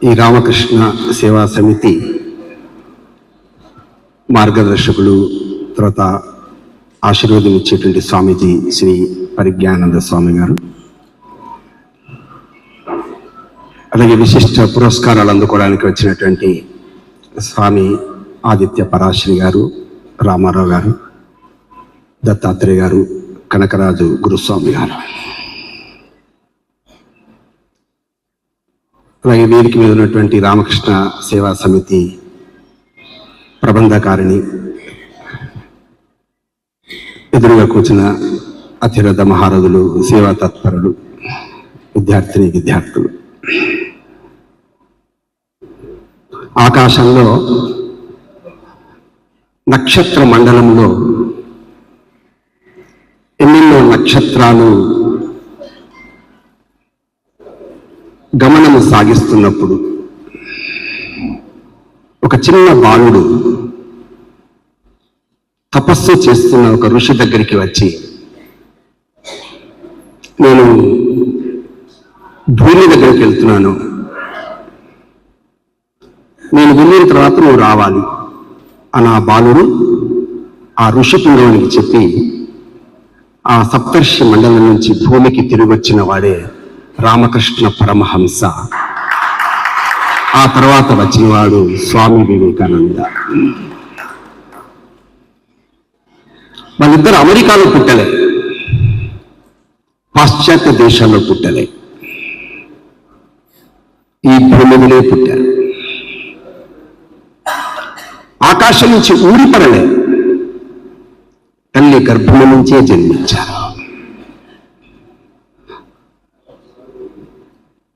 ఈ రామకృష్ణ సేవా సమితి మార్గదర్శకులు, తర్వాత ఆశీర్వాదం ఇచ్చేటువంటి స్వామీజీ శ్రీ పరిజ్ఞానంద స్వామి గారు, అలాగే విశిష్ట పురస్కారాలు అందుకోవడానికి వచ్చినటువంటి స్వామి ఆదిత్య పరాశరి గారు, రామారావు గారు, దత్తాత్రేయ గారు, కనకరాజు గురుస్వామి గారు, అలాగే వేదిక మీద ఉన్నటువంటి రామకృష్ణ సేవా సమితి ప్రబంధకారిణి, ఎదురుగా కూర్చున్న అతిరథ మహారథులు, సేవా తత్పరులు, విద్యార్థులు, ఆకాశంలో నక్షత్ర మండలంలో ఎన్నెన్నో నక్షత్రాలు గమనము సాగిస్తున్నప్పుడు ఒక చిన్న బాలుడు తపస్సు చేస్తున్న ఒక ఋషి దగ్గరికి వచ్చి, నేను భూమి దగ్గరికి వెళ్తున్నాను, నేను వెళ్ళిన తర్వాత నువ్వు రావాలి అని ఆ బాలుడు ఆ ఋషి పుంగవునికి చెప్పి, ఆ సప్తర్షి మండలం నుంచి భూమికి తిరిగి వచ్చిన వాడే రామకృష్ణ పరమహంస. ఆ తర్వాత వచ్చినవాడు స్వామి వివేకానంద. వాళ్ళిద్దరు అమెరికాలో పుట్టలే, పాశ్చాత్య దేశాల్లో పుట్టలే, ఈ భూమి మీదే పుట్టారు. ఆకాశం నుంచి ఊడిపడలే, తల్లి గర్భం నుంచే జన్మించారు.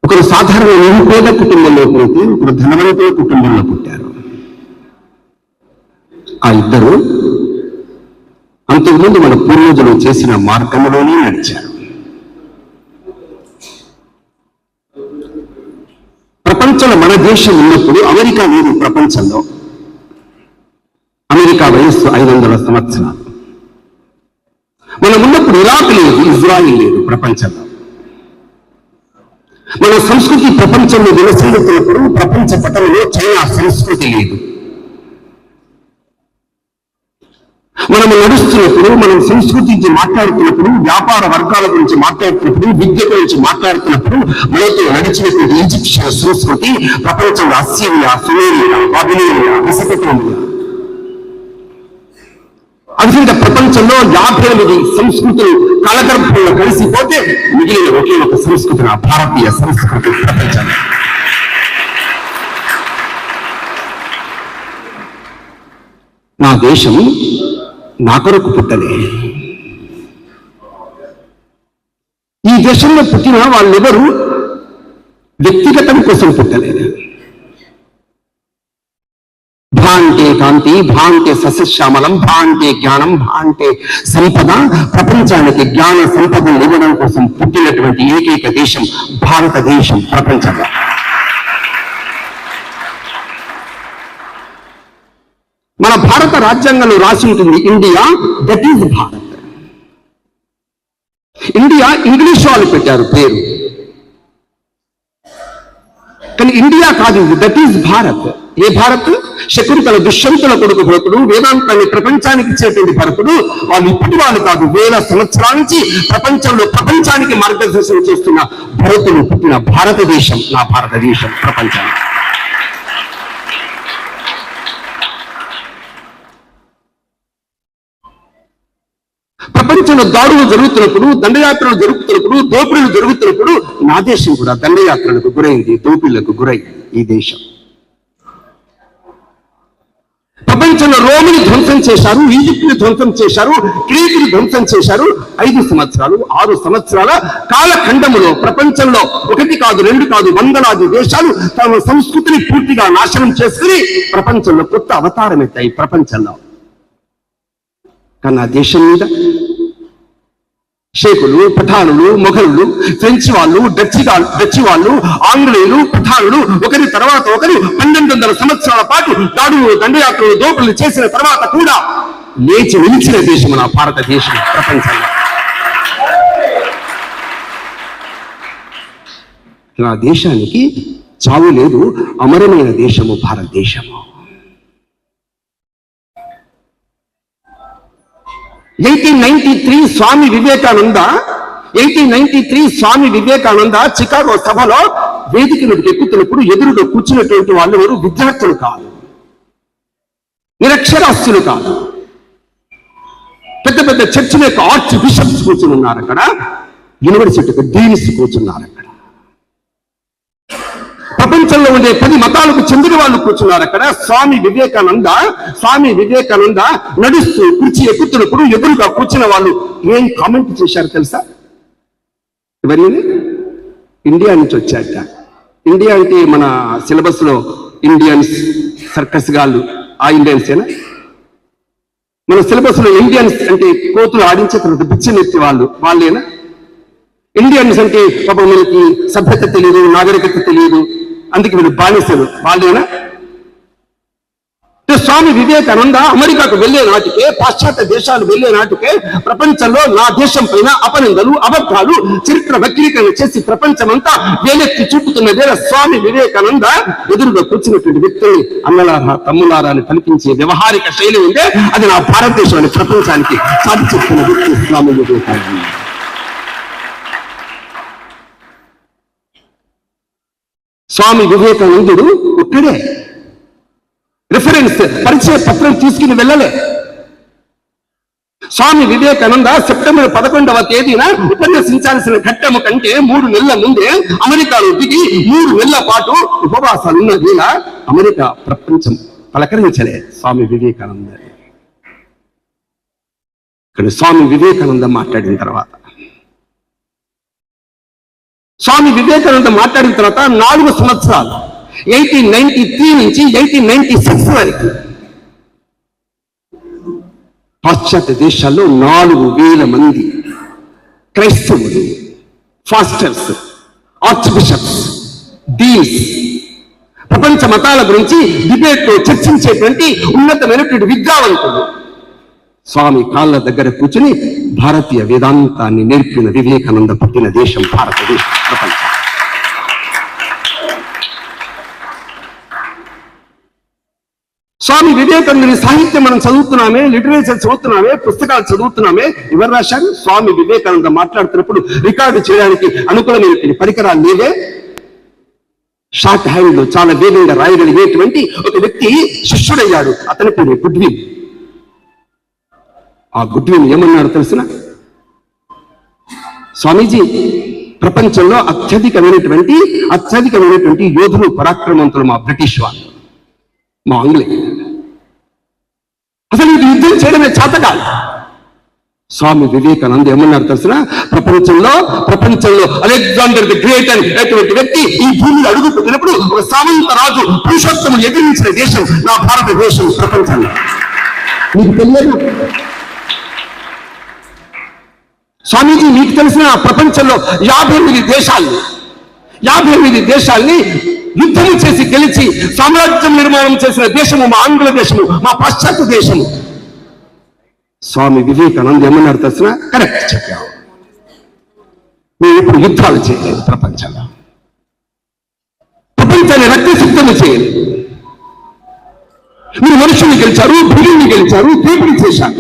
ఒకరు సాధారణ నిరుపేద కుటుంబంలో పుట్టి, ఒకరు ధనవంతుల కుటుంబంలో పుట్టారు. ఆ ఇద్దరు అంతకుముందు మన పూర్వజులు చేసిన మార్గంలోనే నడిచారు. ప్రపంచంలో మన దేశం ఉన్నప్పుడు అమెరికా లేదు. ప్రపంచంలో అమెరికా వయస్సు 500 సంవత్సరాలు. మనం ఉన్నప్పుడు ఇరాక్ లేదు, ఇజ్రాయిల్ లేదు. ప్రపంచంలో మన సంస్కృతి ప్రపంచంలో విలసిల్లుతున్నప్పుడు ప్రపంచ పటంలో చైనా సంస్కృతి లేదు. మనము నడుస్తున్నప్పుడు, మనం సంస్కృతి గురించి మాట్లాడుతున్నప్పుడు, వ్యాపార వర్గాల గురించి మాట్లాడుతున్నప్పుడు, విద్య గురించి మాట్లాడుతున్నప్పుడు మనతో నడిచినటువంటి ఈజిప్షియన్ సంస్కృతి ప్రపంచంలో అస్సిరియా, సుమేరియా, బాబిలోనియా, మెసొపొటేమియా, అదేవిధంగా ప్రపంచంలో 58 సంస్కృతులు కలగర్భంలో కలిసిపోతే మిగిలిన ఒకే ఒక సంస్కృతి, నా భారతీయ సంస్కృతి. ప్రపంచంలో నా దేశం నా కొరకు పుట్టలే. ఈ దేశంలో పుట్టిన వాళ్ళెవరు వ్యక్తిగతం కోసం పుట్టలేదు. భాంటే కాంతి, భాంటే సస్యశ్యామలం, భాంటే జ్ఞానం, భాంటే సంపద. ప్రపంచానికి జ్ఞాన సంపదను ఇవ్వడం కోసం పుట్టినటువంటి ఏకైక దేశం భారతదేశం. ప్రపంచంలో మన భారత రాజ్యాంగంలో రాసి ఉంటుంది India, that is Bharat. India English వాళ్ళు పెట్టారు పేరు, కానీ ఇండియా కాదు, దట్ ఈజ్ భారత్. ఏ భారత్? శకుంతల దుష్యంతుల కొడుకు భరతుడు, వేదాంతాన్ని ప్రపంచానికి ఇచ్చేటువంటి భరతుడు. వాళ్ళు ఇప్పటి వాళ్ళు కాదు, వేల సంవత్సరాల నుంచి ప్రపంచానికి మార్గదర్శనం చేస్తున్న భరతుడు పుట్టిన భారతదేశం నా భారతదేశం. ప్రపంచానికి ప్రపంచంలో దాడులు జరుగుతున్నప్పుడు, దండయాత్రలు జరుగుతున్నప్పుడు, దోపిడీలు జరుగుతున్నప్పుడు నా దేశం కూడా దండయాత్రలకు గురైంది, దోపిడీలకు గురై ఈ దేశం. ప్రపంచంలో రోమిని ధ్వంసం చేశారు, ఈజిప్ట్ని ధ్వంసం చేశారు, గ్రీకుని ధ్వంసం చేశారు. 5 సంవత్సరాలు 6 సంవత్సరాల కాలఖండములో ప్రపంచంలో 1 కాదు 2 కాదు వందలాది దేశాలు తమ సంస్కృతిని పూర్తిగా నాశనం చేసుకుని ప్రపంచంలో కొత్త అవతారం ఎత్తాయి. ప్రపంచంలో కానీ ఆ దేశం మీద షేకులు, పఠానులు, మొఘలులు, ఫ్రెంచ్ వాళ్ళు, డచ్ వాళ్ళు, ఆంగ్లేయులు, పఠానులు ఒకరి తర్వాత ఒకరు 1200 సంవత్సరాల పాటు దాడులు, దండయాత్రలు, దోపిడీలు చేసిన తర్వాత కూడా లేచి నిలిచిన దేశం నా భారతదేశం. ప్రపంచంలో నా దేశానికి చావు లేదు, అమరమైన దేశము భారతదేశము. 1893 స్వామి వివేకానంద చికాగో సభలో వేదిక మీదకి ఎక్కుతున్నప్పుడు ఎదురుగా కూర్చున్నటువంటి వాళ్ళు ఎవరు? విద్యార్థులు కాదు, నిరక్షరాస్యులు కాదు, పెద్ద పెద్ద చర్చిల యొక్క ఆర్చ్ బిషప్స్ కూర్చుని ఉన్నారు అక్కడ, యూనివర్సిటీ యొక్క డీన్స్ కూర్చున్నారు అక్కడ, ప్రపంచంలో ఉండే 10 మతాలకు చెందిన వాళ్ళు కూర్చున్నారు అక్కడ. స్వామి వివేకానంద నడుస్తూ కుర్చీ ఎక్కుతున్నప్పుడు ఎదురుగా కూర్చున్న వాళ్ళు ఏం కామెంట్ చేశారు తెలుసా? ఎవరిని? ఇండియా నుంచి వచ్చాట. ఇండియా అంటే మన సిలబస్ లో ఇండియన్స్, సర్కస్ గాళ్ళు, ఆ ఇండియన్సేనా? మన సిలబస్ లో ఇండియన్స్ అంటే కోతులు ఆడించే తర్వాత బిచ్చనెత్తి వాళ్ళేనా? ఇండియన్స్ అంటే పాపం మనకి సభ్యత తెలియదు, నాగరికత తెలియదు, అందుకే వీళ్ళు బానిసలు, వాళ్ళేనా? స్వామి వివేకానంద అమెరికాకు వెళ్లే నాటికే, పాశ్చాత్య దేశాలు వెళ్లే నాటికే ప్రపంచంలో నా దేశం పైన అపనిందలు, అబద్ధాలు, చరిత్ర వక్రీకరణ చేసి ప్రపంచమంతా వేలెత్తి చూపుతున్న వేళ స్వామి వివేకానంద ఎదురుగా కూర్చున్నటువంటి వ్యక్తిని అన్నలారా, తమ్ములారా అని కనిపించే వ్యవహారిక శైలి ఉంటే అది నా భారతదేశాన్ని ప్రపంచానికి సాధి చెప్తున్న వ్యక్తి స్వామి వివేకానంద. స్వామి వివేకానందుడు ఒక్కడే రిఫరెన్స్ పరిచయ పత్రం తీసుకుని వెళ్ళలే. స్వామి వివేకానంద సెప్టెంబర్ 11వ తేదీన ఉపన్యసించాల్సిన ఘట్టము కంటే 3 నెలల ముందే అమెరికాలో దిగి 3 నెలల పాటు ఉపవాసాలు ఉన్న వేళ అమెరికా ప్రపంచం పలకరించలే స్వామి వివేకానంద. ఇక్కడ స్వామి వివేకానంద మాట్లాడిన తర్వాత, స్వామి వివేకానంద మాట్లాడిన తర్వాత 4 సంవత్సరాలు 1893 నుంచి 1896 వరకు పాశ్చాత్య దేశాల్లో 4,000 మంది క్రైస్తవులు, ఫాస్టర్స్, ఆర్చ్ బిషప్స్, డీన్స్, ప్రపంచ మతాల గురించి డిబేట్ లో చర్చించేటువంటి ఉన్నతమైనటువంటి విద్యావంతులు స్వామి కాళ్ళ దగ్గర కూర్చుని భారతీయ వేదాంతాన్ని నేర్పిన వివేకానంద పుట్టిన దేశం భారతదేశం. ప్రపంచం స్వామి వివేకానందుని సాహిత్యం మనం చదువుతున్నామే, లిటరేచర్ చదువుతున్నామే, పుస్తకాలు చదువుతున్నామే. ఎవరు రాశారు? స్వామి వివేకానంద మాట్లాడుతున్నప్పుడు రికార్డు చేయడానికి అనుకూలమైన పరికరాలు లేవే. షార్ట్ హ్యాండ్ లో చాలా వేగంగా రాయగలిగేటువంటి ఒక వ్యక్తి శిష్యుడయ్యాడు. అతని పేరు గుడ్విన్. ఆ గుడ్విన్ ఏమన్నాడు తెలిసిన? స్వామీజీ, ప్రపంచంలో అత్యధికమైనటువంటి యోధులు, పరాక్రమవంతులు మా బ్రిటిష్ వాళ్ళు, మా ఆంగ్లేయులు. అసలు ఇది యుద్ధం చేయడమే చేత కాదు. స్వామి వివేకానంద ఏమన్నారు తెలిసిన? ప్రపంచంలో అలెగ్జాండర్ ది గ్రేట్ అనేటువంటి వ్యక్తి ఈ భూమిని అడుగు పెట్టినప్పుడు ఒక సామంత రాజు పురుషోత్తములు ఎదిరించిన దేశం నా భారతదేశం ప్రపంచంలో. మీకు తెలియదు స్వామీజీ? మీకు తెలిసిన ప్రపంచంలో 58 దేశాల్ని యుద్ధం చేసి గెలిచి సామ్రాజ్యం నిర్మాణం చేసిన దేశము మా ఆంగ్ల దేశము, మా పాశ్చాత్య దేశము. స్వామి వివేకానంద ఏమన్నారు తెలిసిన? కరెక్ట్ చెప్పావు. మేము ఇప్పుడు యుద్ధాలు చేయలేదు, ప్రపంచాన్ని రక్తసిద్ధము చేయలేదు. మీరు మనుషుల్ని గెలిచారు, భూమిని గెలిచారు, పీపుల్ని చేశారు.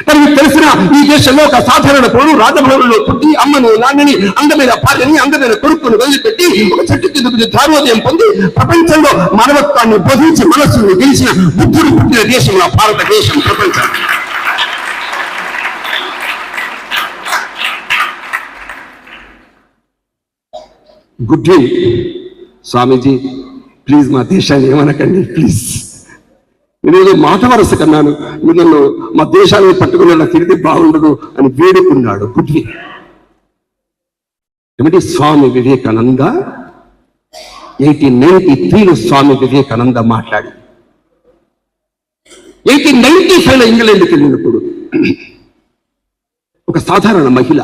కానీ మీకు తెలిసిన ఈ దేశంలో ఒక సాధారణ పౌరుడు రాజభవనంలో పుట్టి అమ్మను, నాన్నని, అందమైన భార్యని, అందమైన కొడుకును వదిలిపెట్టి ఒక చెట్టు కింద ధారోదయం పొంది ప్రపంచంలో మానవత్వాన్ని బోధించి మనస్సుని గెలిచిన బుద్ధుడు పుట్టిన దేశం నా భారతదేశం. ప్రపంచం గుడ్విన్, స్వామీజీ ప్లీజ్ మా దేశాన్ని ఏమనకండి ప్లీజ్, నేనేదో మాట వరస కన్నాను, నన్ను మా దేశాన్ని పట్టుకుని తిరిగితే బాగుండదు అని వేడుకున్నాడు గుడ్విన్. ఏమిటి? స్వామి వివేకానంద 1893లో స్వామి వివేకానంద మాట్లాడి 1895లో ఇంగ్లాండ్కి వెళ్ళినప్పుడు ఒక సాధారణ మహిళ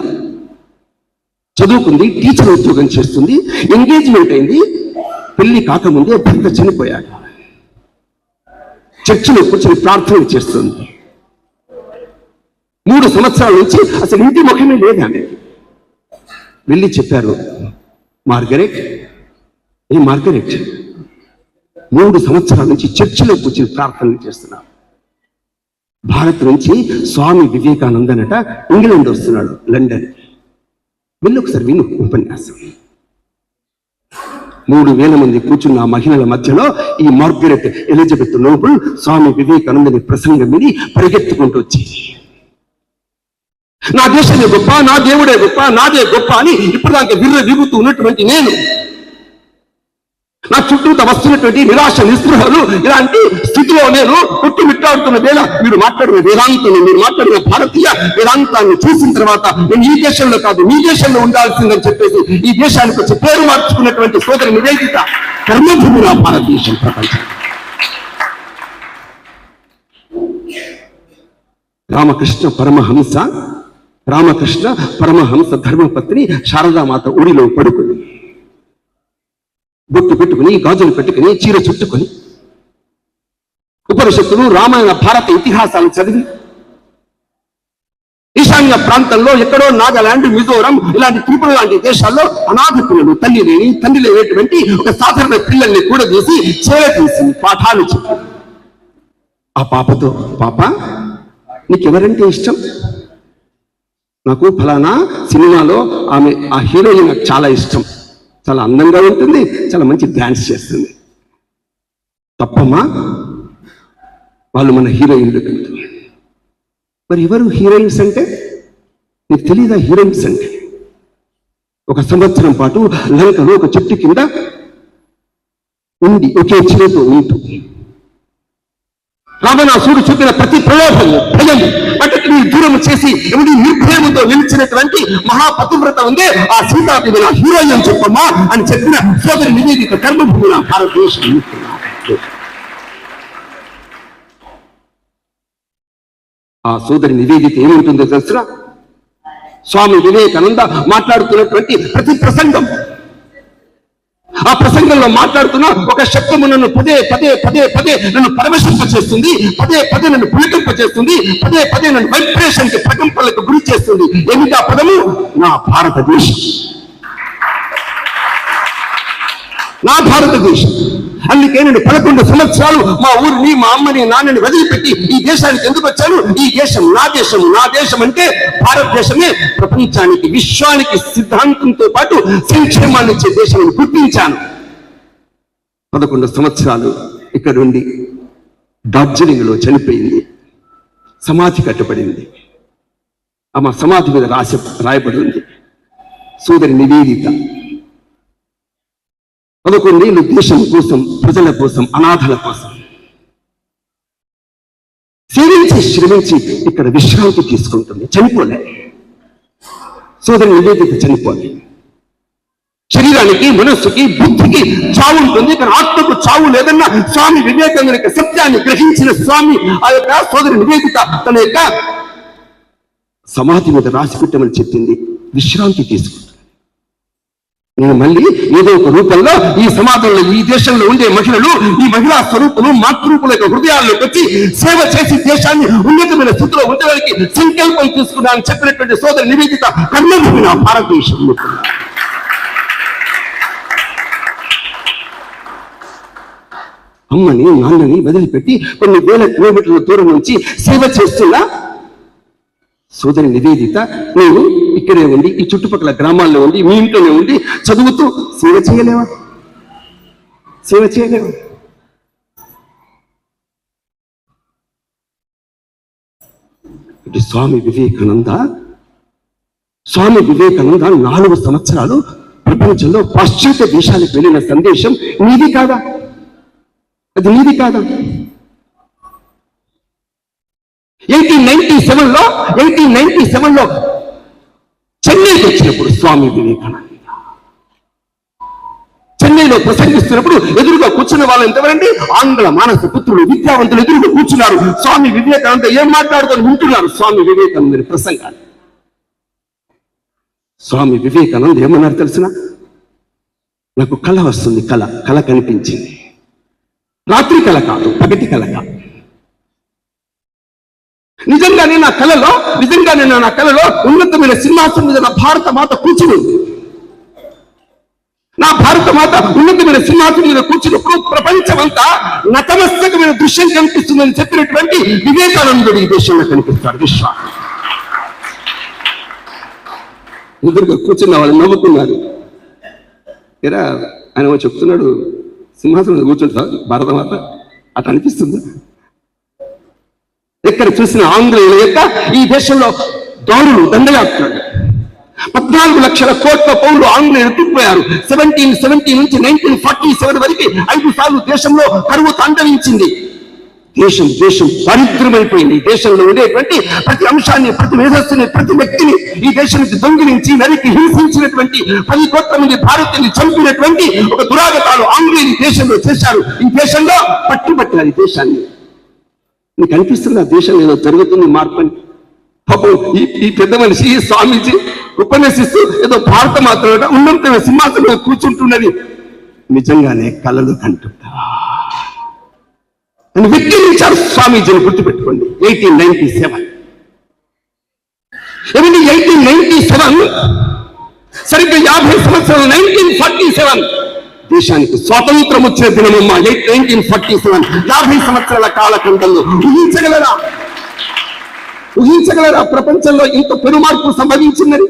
చదువుకుంది, టీచర్ ఉద్యోగం చేస్తుంది, ఎంగేజ్మెంట్ అయింది, పెళ్లి కాకముందే భర్త చనిపోయాడు. చర్చిలో కూర్చొని ప్రార్థన చేస్తుంది. 3 సంవత్సరాల నుంచి అసలు ఇంటి ముఖమే లేదు ఆమె. వెళ్ళి చెప్పారు, మార్గరెట్ ఈ మార్గరెట్ 3 సంవత్సరాల నుంచి చర్చిలో కూర్చొని ప్రార్థనలు చేస్తున్నారు. భారత్ నుంచి స్వామి వివేకానందనట ఇంగ్లాండ్ వస్తున్నాడు, లండన్. వెళ్ళి ఒకసారి విను ఉపన్యాసం. 3000 మంది కూర్చున్న ఆ మహిళల మధ్యలో ఈ మార్గరెట్ ఎలిజబెత్ నోబుల్ స్వామి వివేకానందని ప్రసంగం విని పరిగెత్తుకుంటూ వచ్చి, నా దేశమే గొప్ప, నా దేవుడే గొప్ప, నాదే గొప్ప అని ఇప్పటిదాకా విర్రవీగుతూ ఉన్నటువంటి నేను, నా చుట్టూ వస్తున్నటువంటి నిరాశ నిస్పృహలు ఇలాంటి స్థితిలో నేను కొట్టుమిట్టాడుతున్న వేళ మీరు మాట్లాడిన వేదాంతాన్ని, మీరు మాట్లాడిన భారతీయ వేదాంతాన్ని చూసిన తర్వాత నేను ఈ దేశంలో కాదు మీ దేశంలో ఉండాల్సిందని చెప్పేసి ఈ దేశానికి వచ్చి పేరు మార్చుకున్నటువంటి సోదరి నివేదిత కర్మభూమి నా భారతదేశం ప్రపంచం. రామకృష్ణ పరమహంస ధర్మపత్ని శారదామాత ఊరిలో పడుకుంది. బొట్టు పెట్టుకుని, గాజులు పెట్టుకుని, చీర చుట్టుకొని, ఉపనిషత్తులు, రామాయణ, భారత ఇతిహాసాలు చదివి, ఈశాన్య ప్రాంతంలో ఎక్కడో నాగాలాండ్, మిజోరం ఇలాంటి త్రిపుర లాంటి దేశాల్లో అనాథ పిల్లలు, తల్లి లేని, తండ్రి లేనటువంటి ఒక సాధారణ పిల్లల్ని కూడా తీసి చేరతీసి పాఠాలు చెప్పి, ఆ పాపతో, పాప నీకెవరంటే ఇష్టం? నాకు ఫలానా సినిమాలో ఆమె ఆ హీరోయిన్ నాకు చాలా ఇష్టం, చాలా అందంగా ఉంటుంది, చాలా మంచి డాన్స్ చేస్తుంది. తప్పమ్మా, వాళ్ళు మన హీరోయిన్లు కంటే. మరి ఎవరు హీరోయిన్స్ అంటే? నీకు తెలీదా హీరోయిన్స్ అంటే? 1 సంవత్సరం పాటు లంకలో ఒక చెట్టు కింద ఉండి ఒకే చేతితో ఉంటూ రావణాసురుడు చూపిన ప్రతి ప్రలోభము, భయము వాటిని దూరం చేసి ఎవరి నిర్భయముతో నిలిచినటువంటి మహాపతివ్రత ఉందే ఆ సీతాదేవి నా హీరోయిన్ చెప్పమ్మా అని చెప్పిన సోదరి నివేదిత కర్మభూమి నా భారతదేశం. ఆ సోదరి నివేదిత ఏముంటుందో తెలుసునా? స్వామి వివేకానంద మాట్లాడుతున్నటువంటి ప్రతి ప్రసంగం, ఆ ప్రసంగంలో మాట్లాడుతున్న ఒక శబ్దము నన్ను పదే నన్ను పరవశింప చేస్తుంది, పదే నన్ను పులికింప చేస్తుంది, పదే నన్ను వైబ్రేషన్ కి, ప్రకంపనలకు గురి చేస్తుంది. ఏమిటి ఆ పదము? నా భారతదేశం, నా భారతదేశం. అందుకే నేను 11 సంవత్సరాలు మా ఊరిని, మా అమ్మని, నాన్నని వదిలిపెట్టి ఈ దేశానికి ఎందుకు వచ్చాను? ఈ దేశం నా దేశం. నా దేశం అంటే భారతదేశమే ప్రపంచానికి, విశ్వానికి సిద్ధాంతంతో పాటు సంక్షేమాన్ని ఇచ్చే దేశం గుర్తించాను. 11 సంవత్సరాలు ఇక్కడ ఉండి డార్జిలింగ్ లో చనిపోయింది, సమాధి కట్టబడింది. ఆమె సమాధి మీద రాయబడి ఉంది సోదరి నివేదిత. 11 ఏళ్ళు దేశం కోసం, ప్రజల కోసం, అనాథల కోసం శ్రమించి ఇక్కడ విశ్రాంతి తీసుకుంటుంది. చనిపోలే సోదరి నివేదిత, చనిపోలే. శరీరానికి, మనస్సుకి, బుద్ధికి చావు ఉంటుంది, కానీ ఆత్మకు చావు లేదన్న స్వామి వివేకానంద యొక్క సత్యాన్ని గ్రహించిన స్వామి ఆ యొక్క సోదరి నివేదిత తన యొక్క సమాధి మీద రాసి పెట్టమని చెప్పింది. విశ్రాంతి తీసుకుంటుంది. నేను మళ్ళీ ఏదో ఒక రూపంలో ఈ సమాజంలో, ఈ దేశంలో ఉండే మహిళలు, ఈ మహిళా స్వరూపులు, మాతృరూపుల యొక్క హృదయాల్లోకి వచ్చి సేవ చేసి దేశాన్ని ఉన్నతమైన స్థితిలో ఉండడానికి సంకల్పం తీసుకున్నానని చెప్పినటువంటి సోదరి నివేదిత కర్మభూమి నా భారతదేశంలో. అమ్మని, నాన్నని వదిలిపెట్టి కొన్ని వేల కిలోమీటర్ల దూరం నుంచి సేవ చేస్తున్నా సోదరి నివేదిత, నేను ఇక్కడే ఉండి, ఈ చుట్టుపక్కల గ్రామాల్లో ఉండి, మీ ఇంట్లోనే ఉండి చదువుతూ సేవ చేయలేవా? స్వామి వివేకానంద 4 సంవత్సరాలు ప్రపంచంలో పాశ్చాత్య దేశాలకు వెళ్ళిన సందేశం నీది కాదా? అది నీది కాదా? 1897లో చెన్నైకి వచ్చినప్పుడు స్వామి వివేకానంద చెన్నైలో ప్రసంగిస్తున్నప్పుడు ఎదురుగా కూర్చున్న వాళ్ళు ఎంతవరండి? ఆంగ్ల మానస పుత్రులు, విద్యావంతులు ఎదురుగా కూర్చున్నారు. స్వామి వివేకానంద ఏం మాట్లాడుతూ వింటున్నారు స్వామి వివేకానంద ప్రసంగాన్ని. స్వామి వివేకానంద ఏమన్నారు తెలిసిన? నాకు కళ వస్తుంది, కళ కనిపించింది. రాత్రి కళ కాదు, పగటి కళ కాదు. నిజంగానే నా కళలో ఉన్నతమైన సింహాసనం మీద నా భారత మాత కూర్చుని ఉంది. నా భారత మాత ఉన్నతమైన సింహాసనం మీద కూర్చున్నప్పుడు ప్రపంచమంతా నతమస్తకమైన దృశ్యం కనిపిస్తుందని చెప్పినటువంటి వివేకానందుడు ఈ దేశంలో కనిపిస్తాడు. విశ్వాసం ఎదురుగా కూర్చున్న వాళ్ళు నవ్వుకున్నారు. ఏరా ఆయన చెప్తున్నాడు సింహాసనం కూర్చుంటా భారత మాత అట్లా అనిపిస్తుందా? ఎక్కడ చూసిన ఆంగ్లేయుల యొక్క ఈ దేశంలో దారులు దండయాత్రలు 14 లక్షల కోట్ల పౌరులు ఆంగ్లేయులు తిప్పిపోయారు. 1770 నుంచి 1947 వరకు 5 సార్లు దేశంలో కరువు తాండవించింది. దేశం దరిద్రమైపోయింది. దేశంలో ఉండేటువంటి ప్రతి అంశాన్ని, ప్రతి మేధస్సుని, ప్రతి వ్యక్తిని ఈ దేశం నుంచి దొంగిలించి నరికి హింసించినటువంటి 10 కోట్ల మంది భారతీయులు చంపినటువంటి ఒక దురాగతాలు ఆంగ్లేయులు దేశంలో చేశారు. ఈ దేశంలో పట్టుబట్టారు ఈ దేశాన్ని. నీకు అనిపిస్తుంది ఆ దేశం ఏదో జరుగుతుంది మార్పని? పాపం ఈ పెద్ద మనిషి స్వామీజీ ఉపన్యసిస్తూ ఏదో భారత మాత్రం ఉన్నంత సింహాసనంలో కూర్చుంటున్నది నిజంగానే కలలు కంటుంటా అని విక్కిరించారు స్వామీజీని. గుర్తుపెట్టుకోండి. 1897 సరిగ్గా 50 సంవత్సరాలు 1947 దేశానికి స్వాతంత్రం వచ్చిన దినమమ్మ 1947. 50 సంవత్సరాల కాలఖండంలో ఊహించగలరా ప్రపంచంలో ఇంత పెరుమార్పు సంభవించిందని?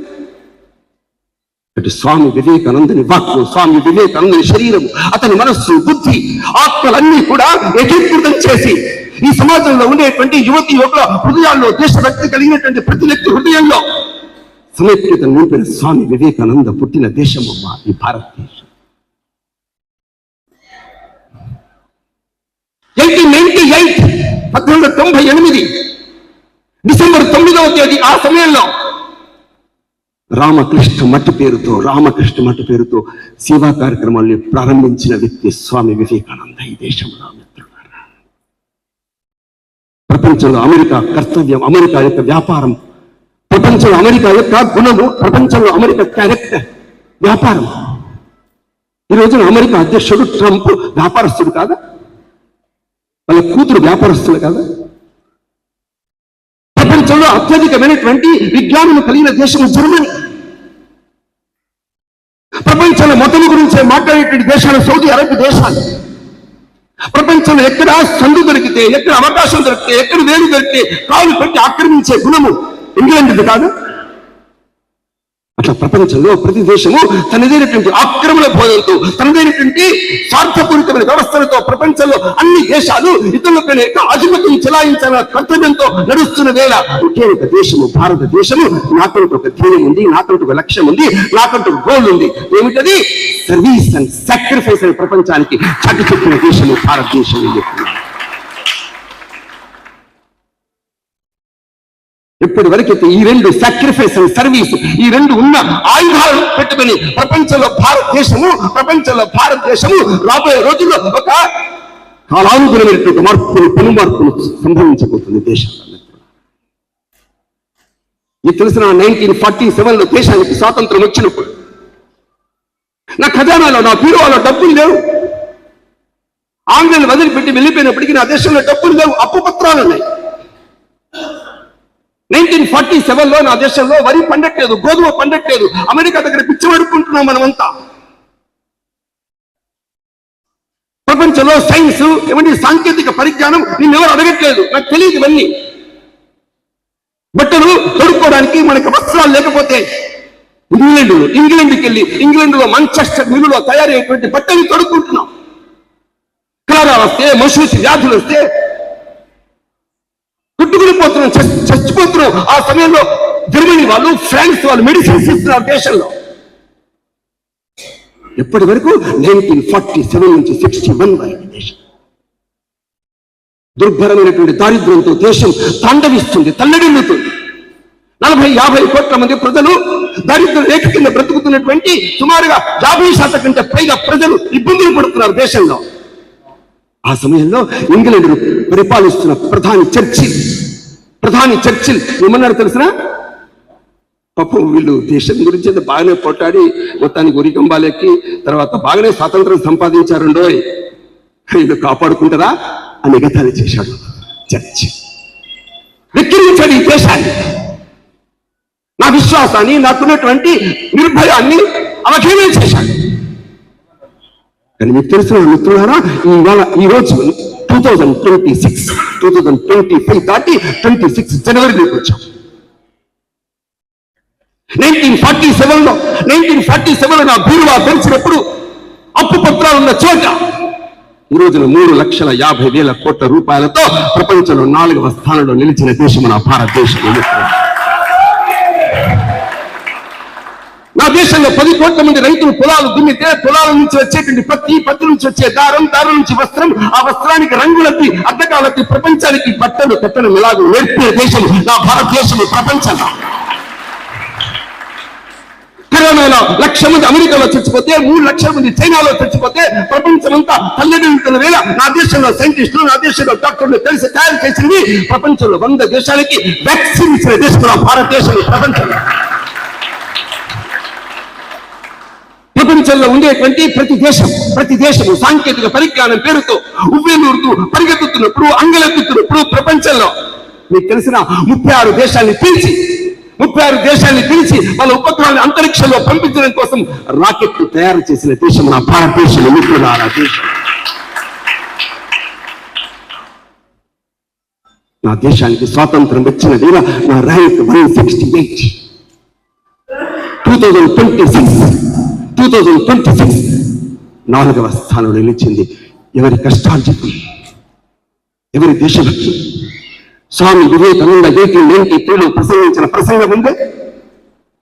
అటు స్వామి వివేకానందుని వాక్కు, స్వామి వివేకానందుని శరీరము, అతని మనస్సు, బుద్ధి, ఆత్మలన్నీ కూడా ఏకీకృతం చేసి ఈ సమాజంలో ఉండేటువంటి యువతి యువకుల హృదయాల్లో దేశభక్తి కలిగినటువంటి ప్రతి వ్యక్తి హృదయంలో సమైక్యత నింపిన స్వామి వివేకానంద పుట్టిన దేశమమ్మ ఈ భారతదేశం. 1898 డిసెంబర్ 9వ తేదీ ఆ సమయంలో రామకృష్ణ మట్టి పేరుతో సేవా కార్యక్రమాల్ని ప్రారంభించిన వ్యక్తి స్వామి వివేకానంద ఈ దేశంలో. మిత్రులారా, ప్రపంచంలో అమెరికా కర్తవ్యం, అమెరికా యొక్క వ్యాపారం, ప్రపంచంలో అమెరికా యొక్క గుణము, ప్రపంచంలో అమెరికా క్యారెక్టర్ వ్యాపారం. ఈ రోజున అమెరికా అధ్యక్షుడు ట్రంప్ వ్యాపారస్తుడు కాదా? వాళ్ళ కూతురు వ్యాపారస్తులు కాదా? ప్రపంచంలో అత్యధికమైనటువంటి విజ్ఞానం కలిగిన దేశం జర్మనీ. ప్రపంచంలో మతం గురించి మాట్లాడేటువంటి దేశాలు సౌదీ అరేబియా దేశాలు. ప్రపంచంలో ఎక్కడ సందు దొరికితే, ఎక్కడ అవకాశం దొరికితే, ఎక్కడ వేలు దొరికితే కాలు పెట్టి ఆక్రమించే గుణము ఇంగ్లాండ్ది కాదు. అట్లా ప్రపంచంలో ప్రతి దేశము తనదైనటువంటి ఆక్రమణ బోధనతో, తనదైనటువంటి స్వార్థపూరితమైన వ్యవస్థలతో ప్రపంచంలో అన్ని దేశాలు ఇతరులపైన ఆధిపత్యం చెలాయించాలన్న కర్తవ్యంతో నడుస్తున్న వేళ ఒకే ఒక దేశము భారతదేశము. నాకంటూ ఒక ధ్యేయం ఉంది, నాకంటూ ఒక లక్ష్యం ఉంది, నాకంటూ ఒక గోల్ ఉంది. ఏమిటది? సర్వీస్ అండ్ సాక్రిఫైస్ అనే ప్రపంచానికి చాటి చెప్పిన దేశము భారతదేశం. ఇప్పటి వరకైతే ఈ రెండు సాక్రిఫైస్ అండ్ సర్వీస్, ఈ రెండు ఉన్న ఆయుధాలను పెట్టుకుని ప్రపంచంలో భారతదేశము రాబోయే రోజుల్లో ఒక కాలానుగుణమైనటువంటి మార్పులు, పెను మార్పులు సంభవించబోతుంది దేశంలో. మీకు తెలిసిన 1947లో దేశానికి స్వాతంత్రం వచ్చినప్పుడు నా ఖజానాలో, నా బీరువాలో డబ్బులు లేవు. ఆంగ్లేయులు వదిలిపెట్టి వెళ్ళిపోయినప్పటికీ నా దేశంలో డబ్బులు లేవు, అప్పు పత్రాలు ఉన్నాయి. 1947లో నా దేశంలో వరి పండట్లేదు, గోధుమ పండట్లేదు. అమెరికా దగ్గర పిచ్చివాడుకుంటున్నాం మనమంతా. ప్రపంచంలో సైన్స్ ఏమంటే సాంకేతిక పరిజ్ఞానం నిన్నెవరు అడగట్లేదు, నాకు తెలియదు ఇవన్నీ. బట్టలు తొడుక్కోవడానికి మనకి వస్త్రాలు లేకపోతే ఇంగ్లాండ్కి వెళ్ళి ఇంగ్లాండ్లో మాంచెస్టర్ మిల్లులో తయారయ్యేటువంటి బట్టలు తొడుక్కుంటున్నాం. కలరా వస్తే, మసూసి వ్యాధులు వస్తే గుట్టుకుడిపోతున్నాం, చచ్చిపోతున్నాం. ఆ సమయంలో జర్మనీ వాళ్ళు, ఫ్రాన్స్ వాళ్ళు మెడిసిన్స్ ఇస్తున్నారు దేశంలో. ఎప్పటి వరకు? 1947 నుంచి 61 వరకు దేశం దుర్భరమైనటువంటి దారిద్ర్యంతో దేశం తాండవిస్తుంది, తల్లడిల్లుతుంది. 40-50 కోట్ల మంది ప్రజలు దారిద్ర్య రేఖ కింద బ్రతుకుతున్నటువంటి సుమారుగా 50% కంటే పైగా ప్రజలు ఇబ్బందులు పడుతున్నారు దేశంలో. ఆ సమయంలో ఇంగ్లాండ్ పరిపాలిస్తున్న ప్రధాని చర్చిల్ ఏమన్నారు తెలిసిన? పాపం వీళ్ళు దేశం గురించి బాగానే పోట్లాడి మొత్తానికి ఉరికంబాలెక్కి తర్వాత బాగానే స్వాతంత్రం సంపాదించారుండోయ్, వీళ్ళు కాపాడుకుంటారా అని ఎగతాళి చేశాడు చర్చిల్. వెక్కిరించాడు ఈ దేశాన్ని, నా విశ్వాసాన్ని, నాకున్నటువంటి నిర్భయాన్ని అవహేళన చేశాడు. కానీ మీకు తెలిసిన మిత్రులారా, ఈరోజు 2025 దాటి 26 జనవరిలోకి వచ్చాం. 1947లో నా బీరువా తెరిచినప్పుడు అప్పు పత్రాలు ఉన్న చోట ఈ రోజున 3,50,000 కోట్ల రూపాయలతో ప్రపంచంలో 4వ స్థానంలో నిలిచిన దేశం మన భారతదేశం. నా దేశంలో 10 కోట్ల మంది రైతులు పొలాలు దున్నితే పొలాల నుంచి వచ్చేటువంటి పత్తి నుంచి వచ్చే దారం నుంచి వస్త్రం, ఆ వస్త్రానికి రంగులకి అద్దకాలకి ప్రపంచానికి బట్టలు కట్టడం ఎలాగో నేర్పే దేశం నా భారతదేశం ప్రపంచంలో. కరోనాలో 1,00,000 మంది అమెరికాలో చచ్చిపోతే, 3 లక్షల మంది చైనాలో చచ్చిపోతే, ప్రపంచమంతా తల్లడిల్లుతున్న వేళ నా దేశంలో సైంటిస్టులు, నా దేశంలో డాక్టర్లు కలిసి తయారు చేసింది ప్రపంచంలో 100 దేశాలకి వ్యాక్సిన్ ఇచ్చిన దేశం నా భారతదేశం ప్రపంచంలో. ప్రపంచంలో ఉండేటువంటి ప్రతి దేశము సాంకేతిక పరిజ్ఞానం పేరుతో ఉవ్వెనూరుతూ పరిగెత్తుతున్నప్పుడు, అంగలెత్తుతున్నప్పుడు ప్రపంచంలో మీకు తెలిసిన 36 దేశాన్ని పిలిచి వాళ్ళ ఉపగ్రహాన్ని అంతరిక్షంలో పంపించడం కోసం రాకెట్లు తయారు చేసిన దేశం నా భారతదేశం. మిత్రులారా, నా దేశానికి స్వాతంత్రం వచ్చిన వేళ నా ర్యాంక్ 168. 2026 4వ స్థానంలో నిలిచింది. ఎవరి కష్టార్జితం, ఎవరి దేశభక్తి. స్వామి వివేకానంద 1892లో ప్రసంగించిన ప్రసంగం ఉంది.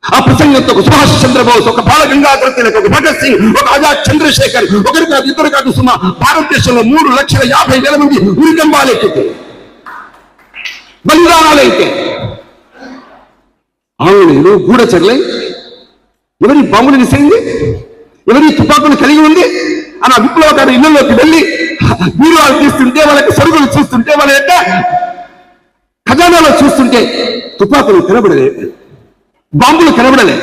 ఆ ప్రసంగంతో ఒక సుభాష్ చంద్రబోస్, ఒక బాల గంగాధర తిలక్, ఒక భగత్ సింగ్, ఒక ఆజాద్ చంద్రశేఖర్, ఒకరు కాదు ఇద్దరు కాదు సుమా భారతదేశంలో 3,50,000 మంది ఉరికంబాలెక్కితే, బలిదానాలైతే, ఆంగ్లేయులు గూఢచర్లై ఎవరి బాంబులు విసిరింది, ఎవరి తుపాకులు కలిగి ఉంది అని ఆ విప్లవకారు ఇళ్లలోకి వెళ్ళి బీరువాలు తీస్తుంటే, వాళ్ళకి సరుకులు చూస్తుంటే, వాళ్ళ యొక్క ఖజానాలో చూస్తుంటే తుపాకులు కనబడలే, బాంబులు కనబడలే.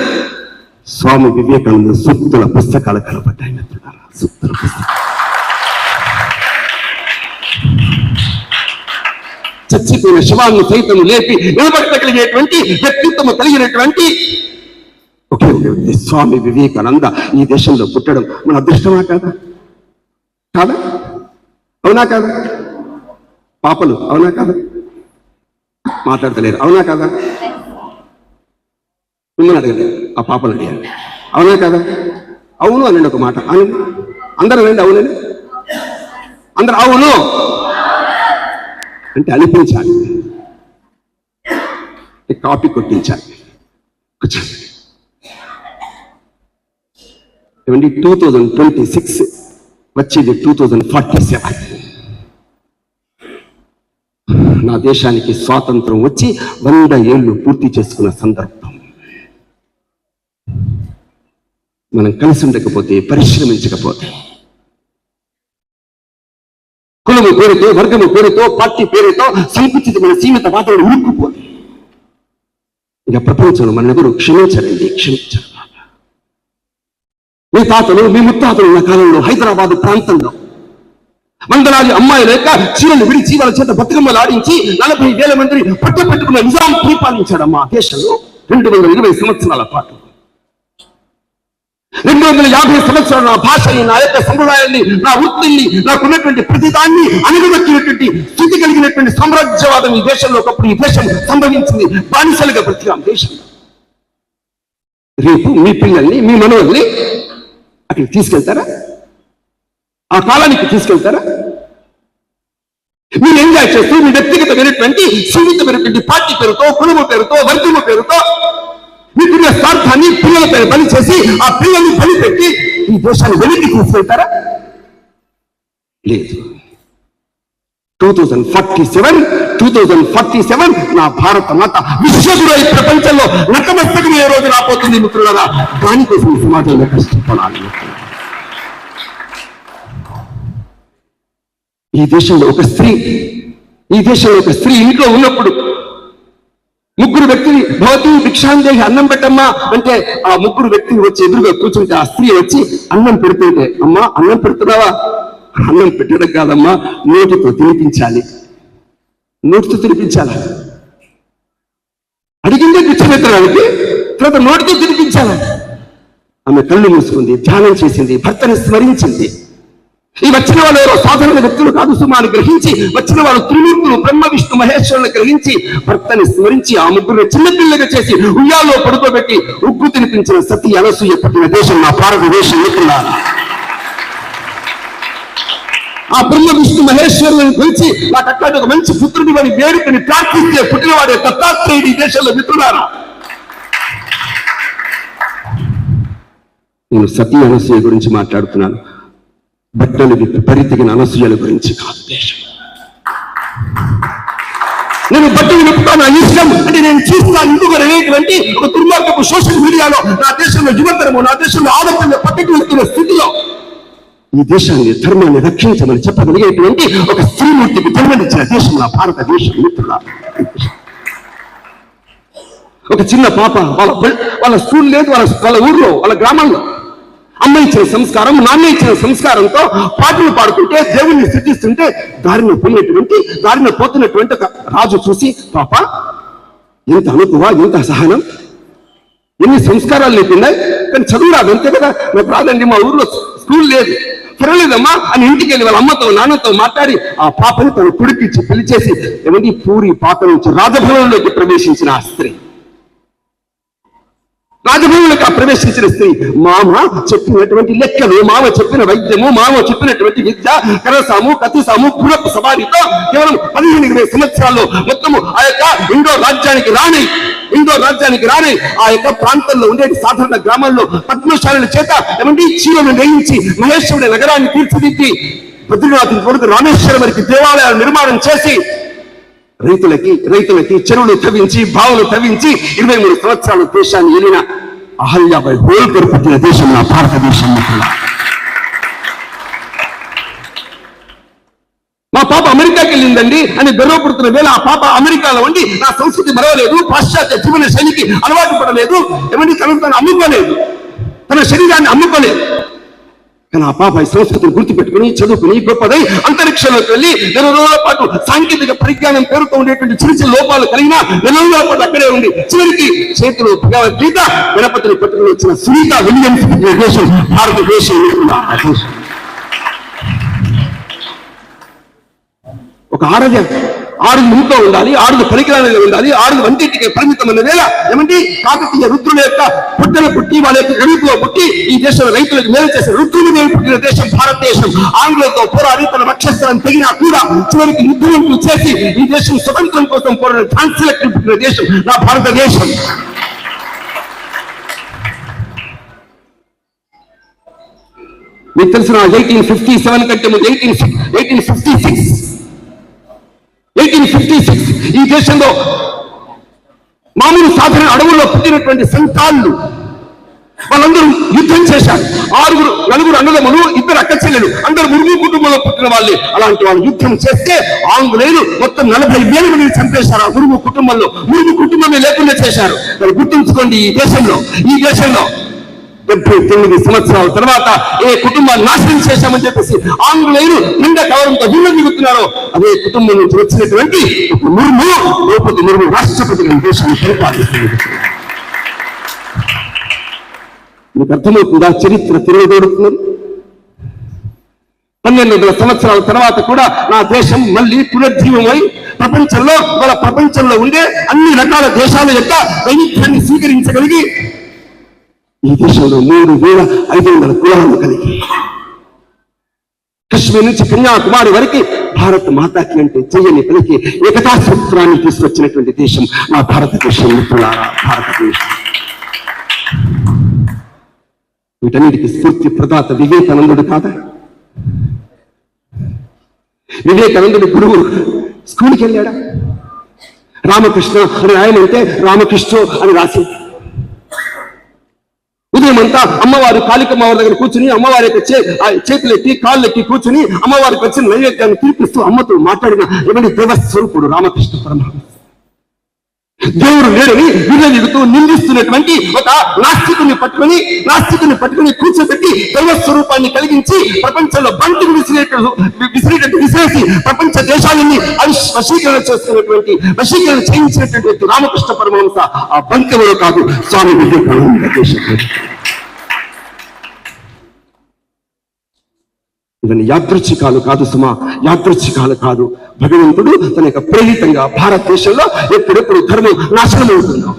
స్వామి వివేకానంద సూక్తుల పుస్తకాలు కనబడ్డాయి. సూక్తుల పుస్తకాలు చచ్చిపోయిన శవాన్ని సైతం లేపి నిలబెట్టగలిగేటువంటి వ్యక్తిత్వం కలిగినటువంటి ఒకే వ్యక్తి స్వామి వివేకానంద ఈ దేశంలో పుట్టడం మన అదృష్టమా కాదా? అవునా కాదా? పాపలు అవునా కాదా? మాట్లాడతలేరు అవునా కాదా? మిమ్మల్ని అడగలేదు, ఆ పాపలు అడిగారు అవునా కాదా? అవును అనండి ఒక మాట. అనండి అందరూ అనండి, అవునండి అందరూ అవును అంటే అనిపించాలి, కాపీ కొట్టించాలి. 2026 వచ్చేది 2047. నా దేశానికి స్వాతంత్రం వచ్చి 100 ఏళ్ళు పూర్తి చేసుకున్న సందర్భం. మనం కలిసి ఉండకపోతే, పరిశ్రమించకపోతే, కులము పేరుతో, వర్గము పేరుతో, పార్టీ పేరుతో సంకుచితమైన సీమిత వాతావరణం ఉరుక్కుపోతే ఇక ప్రపంచంలో మన ఎవరు క్షమించరండి. మీ తాతలు, మీ ముత్తాతలు ఉన్న కాలంలో హైదరాబాద్ ప్రాంతంలో వందలాది అమ్మాయిల యొక్క చీరలు విడిచి వాళ్ళ చేత బతుకమ్మలు ఆడించి 40,000 మందిని పట్టుపెట్టుకున్న నిజాం పరిపాలించాడమ్మా దేశంలో 220 సంవత్సరాల పాటు. 250 సంవత్సరాలు నా భాషని, నా యొక్క సంప్రదాయాన్ని, నా వృత్తిని, నాకున్నటువంటి ప్రతిదాన్ని అణగదొక్కినటువంటి స్థితి కలిగినటువంటి సామ్రాజ్యవాదం ఈ దేశంలో ఒకప్పుడు ఈ దేశం సంభవించింది. బానిసలుగా బ్రతికాం దేశంలో. రేపు మీ పిల్లల్ని, మీ మనవల్ని అక్కడికి తీసుకెళ్తారా? ఆ కాలానికి తీసుకెళ్తారా? మీరు ఎంజాయ్ చేస్తూ మీ వ్యక్తిగతమైనటువంటి సున్నితమైనటువంటి పార్టీ పేరుతో, కులము పేరుతో, వర్గము పేరుతో మీకున్న స్వార్థాన్ని పిల్లల పేరు బలి చేసి ఆ పిల్లల్ని బలి పెట్టి ఈ దేశాన్ని వెనక్కి తీసుకెళ్తారా? లేదు. 2047 నా భారత మాత విశ్వగురు ఈ ప్రపంచంలో నతమస్తకమయ్యే రోజు రాబోతుంది మిత్రులారా. దానికోసం సమాజంలో కష్టపడాలి. ఈ దేశంలో ఒక స్త్రీ ఇంట్లో ఉన్నప్పుడు 3 వ్యక్తులు భవతి భిక్షాందేహి అన్నం పెట్టమ్మా అంటే ఆ 3 వ్యక్తులు వచ్చి ఎదురుగా కూర్చుంటే ఆ స్త్రీ వచ్చి అన్నం పెడుతుంటే, అమ్మా అన్నం పెడుతున్నావా? అన్నం పెట్టడం కాదమ్మా, నోటితో తినిపించాలి. నోటితో తినిపించాలా? అడిగిందే పిచ్చమెత్తడానికి, తర్వాత నోటితో తినిపించాలా? ఆమె కళ్ళు మూసుకుంది, ధ్యానం చేసింది, భర్తని స్మరించింది. ఈ వచ్చిన వాళ్ళు ఎవరో సాధారణ వ్యక్తులు కాదు సుమాని గ్రహించి వచ్చిన వాళ్ళు త్రిమూర్తులు బ్రహ్మ విష్ణు మహేశ్వరులను గ్రహించి భర్తని స్మరించి ఆ ముగ్గురిని చిన్నపిల్లగా చేసి ఉయ్యాల్లో పడుకోబెట్టి ఉగ్గు తినిపించిన సతీ అనసూయ పుట్టిన దేశం నా భారతదేశం ఎత్తున్నారు. ఆ బ్రహ్మ విష్ణు మహేశ్వరులను పిలిచి నాకు అట్లాంటి ఒక మంచి పుత్రుడి అని వేడుకని ప్రార్థిస్తే పుట్టినవాడే దత్తాత్రేయుడు ఈ దేశంలో మిత్రులారా. నేను సతీ అనసూయ గురించి మాట్లాడుతున్నాను, బట్టలు పరితిగిన అనసూయల గురించి కాదు. దేశం నేను బట్టలు విప్పుతాను ఇష్టం అంటే నేను చూస్తాను ఇందుకు అనేటువంటి ఒక దుర్మార్గపు సోషల్ మీడియాలో నా దేశంలో యువతరము, నా దేశంలో ఆడపిల్ల పక్కకి వెళ్తున్న స్థితిలో ఈ దేశాన్ని ధర్మాన్ని రక్షించమని చెప్పగలిగేటువంటి ఒక స్త్రీమూర్తికి జన్మనిచ్చిన దేశం నా భారతదేశం మిత్రుల. ఒక చిన్న పాప వాళ్ళ స్కూల్ లేదు, వాళ్ళ ఊర్లో వాళ్ళ గ్రామంలో అమ్మ ఇచ్చిన సంస్కారం, నాన్న ఇచ్చిన సంస్కారంతో పాటలు పాడుతుంటే దేవుణ్ణి స్థుతిస్తుంటే దారిన పోతున్నటువంటి ఒక రాజు చూసి, పాప ఎంత అనుకువ, ఎంత సహనం, ఎన్ని సంస్కారాలు లేకున్నాయి, కానీ చదువు రాదు అంతే కదా. నాకు రాదండి, మా ఊర్లో స్కూల్ లేదు, పర్వాలేదమ్మా అని ఇంటికి వెళ్ళి వాళ్ళ అమ్మతో నాన్నతో మాట్లాడి ఆ పాపని తను కుడికిచ్చి పిలిచేసి ఏమంటే పూరి పాక నుంచి రాజభవనంలోకి ప్రవేశించిన ఆ స్త్రీ, రాజభవనంలోకి ప్రవేశించిన స్త్రీ మామ చెప్పినటువంటి లెక్కలు, మామ చెప్పిన వైద్యము, మామ చెప్పినటువంటి విద్య, కరసాము కతిసాము పురపు సవారితో కేవలం 15-20 సంవత్సరాల్లో మొత్తము ఆ యొక్క ఇండో రాజ్యానికి రాని ఆ యొక్క ప్రాంతంలో ఉండే సాధారణ గ్రామాల్లో పద్మశాలల చేత ఏమంటే చీరను వేయించి మహేశ్వరుడి నగరాన్ని తీర్చిదిద్ది బద్రీనాథుని కొడుకు రామేశ్వరం వారికి దేవాలయాలు నిర్మాణం చేసి రైతులకి చెరువులు తవ్వించి బావులు తవ్వించి 23 సంవత్సరాలు దేశాన్ని ఏలిన అహల్యాబాయి హోల్కర్ పుట్టిన దేశం నా భారతదేశం. మా పాప అమెరికాకి వెళ్ళిందండి అని గర్వపడుతున్న వేళ ఆ పాప అమెరికాలో ఉండి నా సంస్కృతి మరవలేదు, పాశ్చాత్య జీవన శైలికి అలవాటు పడలేదు, ఏమంటే తను అమ్ముకోలేదు, తన శరీరాన్ని అమ్ముకోలేదు. కానీ ఆ పాప ఈ సంస్కృతిని గుర్తుపెట్టుకుని చదువుకుని గొప్పదై అంతరిక్షంలోకి వెళ్ళి 4 రోజుల పాటు సాంకేతిక పరిజ్ఞానం పేరుతో ఉండేటువంటి చిన్న లోపాలు కలిగిన 4 రోజుల పాటు అక్కడే ఉంది. చివరికి చేతులు భగవద్గీత గణపతిని పట్టుకుని వచ్చిన సునీత విలియమ్స్ దేశం భారతదేశం. ఒక ఆరు ఇంట్లో ఉండాలి, 6 పరికరాలు ఉండాలి, 6 వంటింటికి పరిమితమైన వేళ ఏమంటే కాకతీయ రుద్రుల యొక్క పుట్టలు పుట్టి వాళ్ళ యొక్క గడుపులో పుట్టి ఈ దేశంలో రైతులకు మేలు చేసిన రుద్రులు మేలు పుట్టిన దేశం భారతదేశం. ఆంగ్లంతో పోరాడి తన వక్షస్థలం తెగినా కూడా చివరికి యుద్ధంతులు చేసి ఈ దేశం స్వతంత్రం కోసం పోరాడిన ఝాన్సీ పుట్టిన దేశం నా భారతదేశం. మీకు తెలిసిన 1857 కంటే ముందు 1856 ఈ దేశంలో మామూలు సాధారణ అడవుల్లో పుట్టినటువంటి సంతాళ్ళు వాళ్ళందరూ యుద్ధం చేశారు. 4 అన్నదమ్ములు, 2 అక్క చెల్లెలు, అందరూ మురుగు కుటుంబంలో పుట్టిన వాళ్ళే. అలాంటి వాళ్ళు యుద్ధం చేస్తే ఆంగ్లేయులు మొత్తం 40,000 మందిని చంపేశారు. ఆ మురుగు కుటుంబమే లేకుండా చేశారు. మరి గుర్తుంచుకోండి, ఈ దేశంలో 79 సంవత్సరాల తర్వాత ఏ కుటుంబాన్ని నాశనం చేశామని చెప్పేసి ఆంగ్లేయులు నిండ కవరంతో దిగుతున్నారో అదే కుటుంబం నుంచి వచ్చినటువంటి ద్రౌపది ముర్ము రాష్ట్రపతిగా దేశాన్ని పరిపాలిస్తుంది. మీకు అర్థమవుతుందా? చరిత్ర తిరగదోడుతున్నది. 1200 సంవత్సరాల తర్వాత కూడా నా దేశం మళ్ళీ పునర్జీవమై ప్రపంచంలో ఉండే అన్ని రకాల దేశాల యొక్క వైవిధ్యాన్ని స్వీకరించగలిగి ఈ దేశంలో 3,500 కులాలను కలిగి కశ్మీర్ నుంచి కన్యాకుమారి వరకు భారత మాతాకి అంటే చెయ్యని పలికి ఏకతా సూత్రాన్ని తీసుకొచ్చినటువంటి దేశం మా భారతదేశం. మిత్రులారా, భారతదేశం వీటన్నిటికీ స్ఫూర్తి ప్రదాత వివేకానందుడు కాదా? వివేకానందుడి గురువు స్కూల్కి వెళ్ళాడా? రామకృష్ణ అని రాయనంటే రామకృష్ణ అని రాసి ఉదయం అంతా అమ్మవారు కాళికమ్మవారి దగ్గర కూర్చుని అమ్మవారి యొక్క చేతులెత్తి కాళ్ళెత్తి కూర్చుని అమ్మవారికి వచ్చిన నైవేద్యాన్ని తీర్పిస్తూ అమ్మతో మాట్లాడిన ఎవరి దేవస్వరూపుడు రామకృష్ణ పరమహంస. దేవుడు లేడని విరవిగుతూ నిందిస్తున్నటువంటి ఒక నాస్తికుని పట్టుకుని కూర్చోబెట్టి దైవస్వరూపాన్ని కలిగించి ప్రపంచంలో బంతిని విసిరేసి ప్రపంచ దేశాలని వశీకరణ చేయించినటువంటి రామకృష్ణ పరమహంస ఆ బంతివరు కాదు, స్వామి వివేకానంద దేశం. ఇవన్నీ యాదృచ్ఛికాలు కాదు సుమా, యాదృచ్ఛికాలు కాదు. భగవంతుడు తన యొక్క ప్రేరితంగా భారతదేశంలో ఎప్పుడెప్పుడు ధర్మం నాశనం అవుతుందో,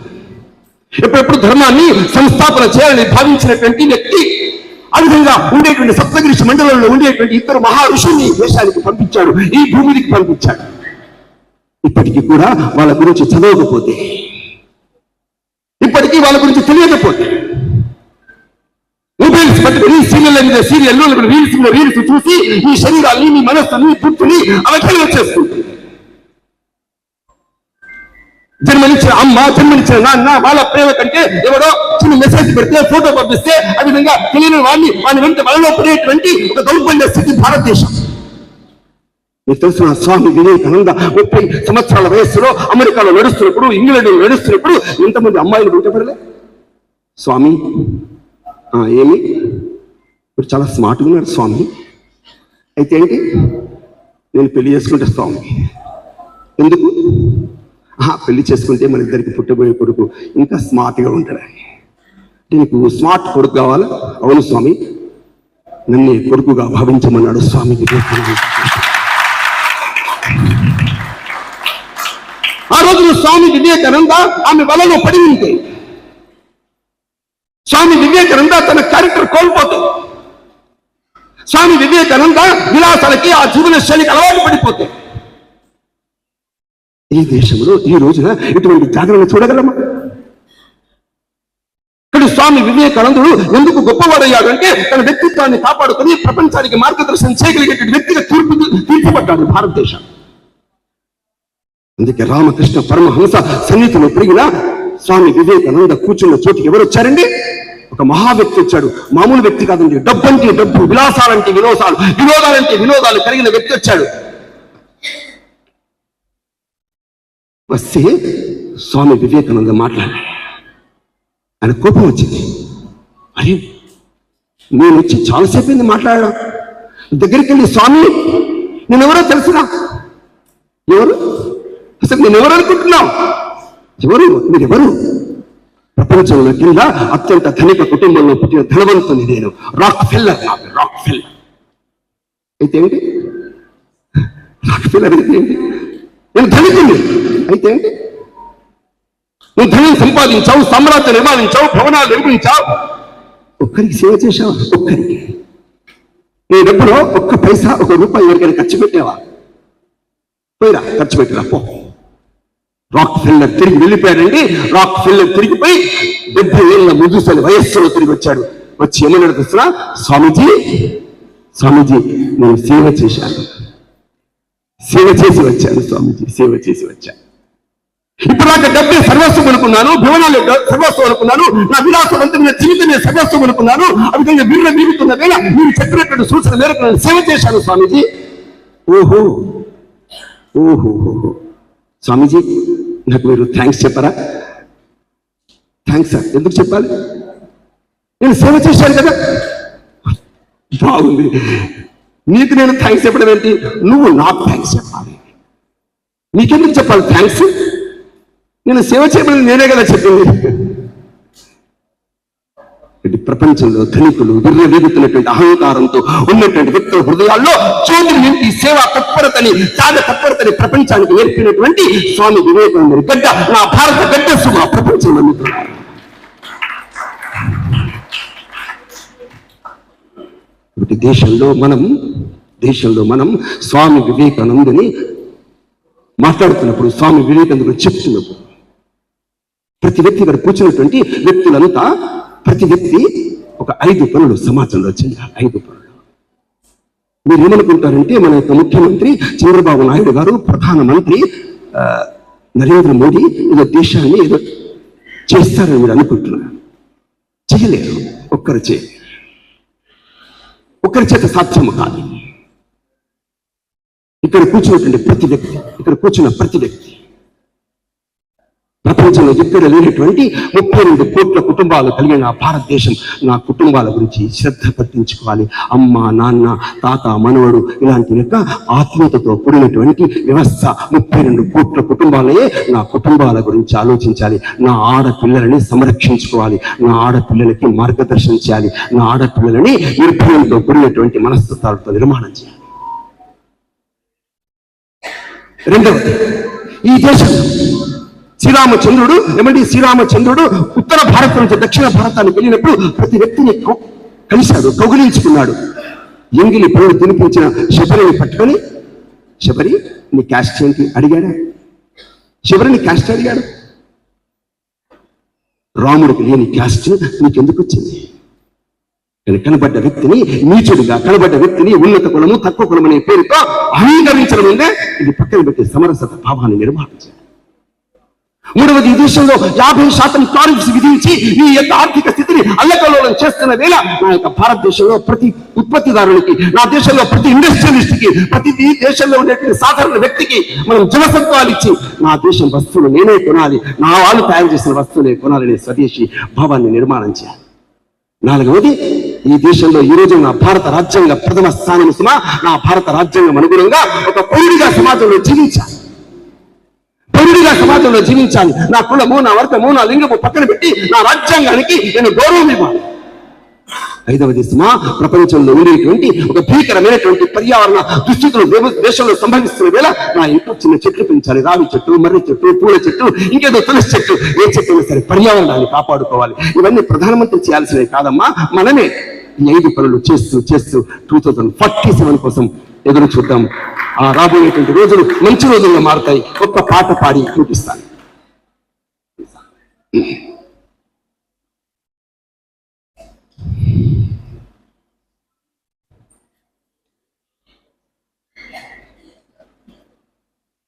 ఎప్పుడెప్పుడు ధర్మాన్ని సంస్థాపన చేయాలని భావించినటువంటి వ్యక్తి ఆ విధంగా ఉండేటువంటి సప్తగిరి మండలంలో ఉండేటువంటి ఇద్దరు మహా ఋషుల్ని దేశానికి పంపించాడు, ఈ భూమికి పంపించాడు. ఇప్పటికీ కూడా వాళ్ళ గురించి చదవకపోతే, ఇప్పటికీ వాళ్ళ గురించి తెలియకపోతే, మొబైల్స్ పట్టుకుని సీరియల్ మీద సీరియల్ రీల్స్ మీద రీల్స్ చూసి ఈ శరీరాన్ని, మీ మనస్సుని, బుద్ధిని అవహేళన చేస్తుంది. జన్మనిచ్చిన అమ్మ, జన్మనిచ్చిన నాన్న, వాళ్ళ ప్రేమ కంటే ఎవడో చిన్న మెసేజ్ పెడితే, ఫోటో పంపిస్తే ఆ విధంగా తెలియని వాడిని వెంట వలలో పడేటువంటి ఒక దౌర్బల్య స్థితి భారతదేశం. మీకు తెలిసిన స్వామి వివేకానంద 30 సంవత్సరాల వయస్సులో అమెరికాలో నడుస్తున్నప్పుడు, ఇంగ్లాండ్లో నడుస్తున్నప్పుడు ఎంతమంది అమ్మాయిలు బయటపడలే? స్వామి ఏమి మీరు చాలా స్మార్ట్గా ఉన్నారు స్వామి, అయితే ఏంటి నేను పెళ్లి చేసుకుంటే స్వామి. ఎందుకు? పెళ్లి చేసుకుంటే మన ఇద్దరికి పుట్టబోయే కొడుకు ఇంకా స్మార్ట్గా ఉంటాడు. నీకు స్మార్ట్ కొడుకు కావాలా? అవును స్వామి, నన్ను కొడుకుగా భావించమన్నాడు స్వామి వివేకానంద. ఆ రోజున స్వామి వివేకానంద ఆమె వలలో పడి ఉంటే, స్వామి వివేకానంద తన క్యారెక్టర్ కోల్పోతాడు. స్వామి వివేకానంద విలాసాలకి, ఆ జీవన శైలికి అలవాటు పడిపోతాయి. ఈ దేశంలో ఈ రోజున ఇటువంటి జాగ్రత్తలు చూడగలమా? ఇక్కడ స్వామి వివేకానందుడు ఎందుకు గొప్పవాడయ్యాడంటే తన వ్యక్తిత్వాన్ని కాపాడుకుని ప్రపంచానికి మార్గదర్శనం చేయగలిగేటువంటి వ్యక్తిగా తీర్చిపడ్డాడు భారతదేశం. అందుకే రామకృష్ణ పరమహంస సన్నిధిలో పెరిగిన స్వామి వివేకానంద కూర్చున్న చోటికి ఎవరు వచ్చారండి? ఒక మహా వ్యక్తి వచ్చాడు. మామూలు వ్యక్తి కాదండి. డబ్బు అంటే డబ్బు, విలాసాలంటే వినోదాలు, వినోదాలంటే వినోదాలు కలిగిన వ్యక్తి వచ్చాడు. వస్తే స్వామి వివేకానంద మాట్లాడాడు. ఆయన కోపం వచ్చింది. అరే నేను వచ్చి చాలాసేపు మాట్లాడా. దగ్గరికి వెళ్ళి, స్వామి నేనెవరో తెలుసునా? ఎవరు? అసలు నేనెవరు అనుకుంటున్నావు? ఎవరు మీరెవరు? ప్రపంచంలో కింద అత్యంత ధనిక కుటుంబంలో పుట్టిన ధనవంతుని నేను. రాక్ ఫెల్లర్. నాకు రాక్ ఫెల్లర్ అయితే ఏంటి? రాక్ ఫెల్లర్ అయితే ఏంటి? నేను ధనికుని అయితే ఏంటి? నువ్వు ధనం సంపాదించావు, సామ్రాజ్యం నిర్మాణించావు, భవనాలు నిర్మించావు, ఒక్కరికి సేవ చేశావు. ఒక్కరికి నీ డబ్బులో ఒక్క పైసా, ఒక రూపాయి ఎవరికైనా ఖర్చు పెట్టావా? పోయిరా, ఖర్చు పెట్టిరా పో. రాక్ ఫెల్లర్ తిరిగి వెళ్ళిపోయాడండి. రాక్ ఫెల్లర్ తిరిగిపోయి 70 ఏళ్ళ ముదుసలి వయస్సులో తిరిగి వచ్చాడు. వచ్చి ఏమన్నాడు తెలుసా? స్వామీజీ, స్వామీజీ నేను సేవ చేశాను, సేవ చేసి వచ్చాను స్వామీజీ, సేవ చేసి వచ్చాను. ఇప్పుడు నాకు డబ్బే సర్వస్వం అనుకున్నాను, భవనాలు సర్వస్వం అనుకున్నాను, నా విలాసవంతమైన జీవితమే సర్వస్వం అనుకున్నాను. ఆ విధంగా వీళ్ళు వీరుతున్న వేళ మీరు చెప్పినటువంటి సూచన మేరకు నేను సేవ చేశాను స్వామీజీ. ఓహో ఓహో స్వామీజీ, నాకు మీరు థ్యాంక్స్ చెప్పరా? Thanks sir. ఎందుకు చెప్పాలి? నేను సేవ చేశాను కదా. బాగుంది. నీకు నేను థ్యాంక్స్ చెప్పడం ఏంటి? నువ్వు నాకు థ్యాంక్స్ చెప్పాలి. నీకెందుకు చెప్పాలి థ్యాంక్స్? నేను సేవ చేయమని నేనే కదా చెప్పింది. ప్రపంచంలో ధనికులు విర్రవీగుతున్నటువంటి అహంకారంతో ఉన్నటువంటి వ్యక్తుల హృదయాల్లో చోటు నింపి సేవా తత్పరతని, త్యాగ తత్పరతని ప్రపంచానికి నేర్పినటువంటి స్వామి వివేకానంద గడ్డ నా భారత గడ్డ సుమా ప్రపంచం నమ్ముతున్నారు. దేశంలో మనం స్వామి వివేకానందని మాట్లాడుతున్నప్పుడు, స్వామి వివేకానంద చెప్తున్నప్పుడు, ప్రతి వ్యక్తి ఇక్కడ కూర్చున్నటువంటి వ్యక్తులంతా, ప్రతి వ్యక్తి ఒక 5 పనులు సమాజంలో చేయాలి. 5 పనులు. మీరు ఏమనుకుంటారంటే మన యొక్క ముఖ్యమంత్రి చంద్రబాబు నాయుడు గారు, ప్రధానమంత్రి నరేంద్ర మోడీ ఏదో దేశాన్ని ఏదో చేస్తారని మీరు అనుకుంటున్నారు. చేయలేరు. ఒక్కరి చేత సాధ్యము కాదు. ఇక్కడ కూర్చున్నటువంటి ప్రతి వ్యక్తి, ఇక్కడ కూర్చున్న ప్రతి వ్యక్తి ప్రపంచంలో ఎక్కడ లేనటువంటి 32 కోట్ల కుటుంబాలు కలిగిన భారతదేశం నా కుటుంబాల గురించి శ్రద్ధ పట్టించుకోవాలి. అమ్మ, నాన్న, తాత, మనవడు ఇలాంటి లెక్క ఆత్మీయతతో కూడినటువంటి వ్యవస్థ. 32 కోట్ల కుటుంబాలే నా కుటుంబాల గురించి ఆలోచించాలి. నా ఆడపిల్లలని సంరక్షించుకోవాలి. నా ఆడపిల్లలకి మార్గదర్శనం చేయాలి. నా ఆడపిల్లలని నిర్భయంతో కూడినటువంటి మనస్తత్వాలతో నిర్మాణం చేయాలి. రెండవది, ఈ దేశం శ్రీరామచంద్రుడు ఉత్తర భారతం నుంచి దక్షిణ భారతానికి వెళ్ళినప్పుడు ప్రతి వ్యక్తిని కలిశాడు, కౌగిలించుకున్నాడు. ఎంగిలి పనులు తినిపించిన శబరిని పట్టుకొని, శబరి నీ క్యాస్ట్ ఏంటి అడిగాడా? శబరిని క్యాస్ట్ అడిగాడు. రాముడికి లేని క్యాస్ట్ నీకెందుకు వచ్చింది? కనబడ్డ వ్యక్తిని నీచుడిగా, కనబడ్డ వ్యక్తిని ఉన్నత కులము తక్కువ కులం అనే పేరుతో అంగీకరించడం ఉందే, ఇది పక్కన పెట్టి సమరసత భావాన్ని నిర్మాణం చేయాలి. మూడవది, ఈ దేశంలో 50% టారిఫ్స్ విధించి ఈ యొక్క ఆర్థిక స్థితిని అల్లకల్లోలం చేస్తున్న వేళ నా యొక్క భారతదేశంలో ప్రతి ఉత్పత్తిదారునికి, నా దేశంలో ప్రతి ఇండస్ట్రియలిస్ట్ కి, ప్రతి దేశంలో ఉండేటువంటి సాధారణ వ్యక్తికి మనం జనసత్వాలు ఇచ్చి నా దేశం వస్తువులు నేనే కొనాలి, నా వాళ్ళు తయారు చేసిన వస్తువులే కొనాలనే స్వదేశీ భావాన్ని నిర్మాణం చేయాలి. నాలుగవది, ఈ దేశంలో ఈ రోజు నా భారత రాజ్యాంగ ప్రథమ స్థానం సుమా, నా భారత రాజ్యాంగం అనుగుణంగా ఒక పౌరుడిగా సమాజంలో జీవించాలి. సమాజంలో జీవించాలి. నా కులము, నా వర్గము, నా లింగము పక్కన పెట్టి నా రాజ్యాంగానికి నేను గౌరవం ఇవ్వాలి. ఐదవది, ప్రపంచంలో ఉండేటువంటి ఒక భీకరమైనటువంటి పర్యావరణ దుస్థితులు దేశంలో సంభవిస్తున్న వేళ నా ఇంట్లో చిన్న చెట్లు పెంచాలి. రావి చెట్టు, మర్రి చెట్టు, పూల చెట్టు, ఇంకేదో తులసి చెట్టు, ఏ చెట్టు అయినా సరే పర్యావరణాన్ని కాపాడుకోవాలి. ఇవన్నీ ప్రధానమంత్రి చేయాల్సినవి కాదమ్మా, మనమే ఈ 5 పనులు చేస్తూ 2047 కోసం ఎదురు చూద్దాం. ఆ రాబోయేటువంటి రోజులు మంచి రోజుల్లో మారుతాయి. ఒక్క పాట పాడి చూపిస్తాను.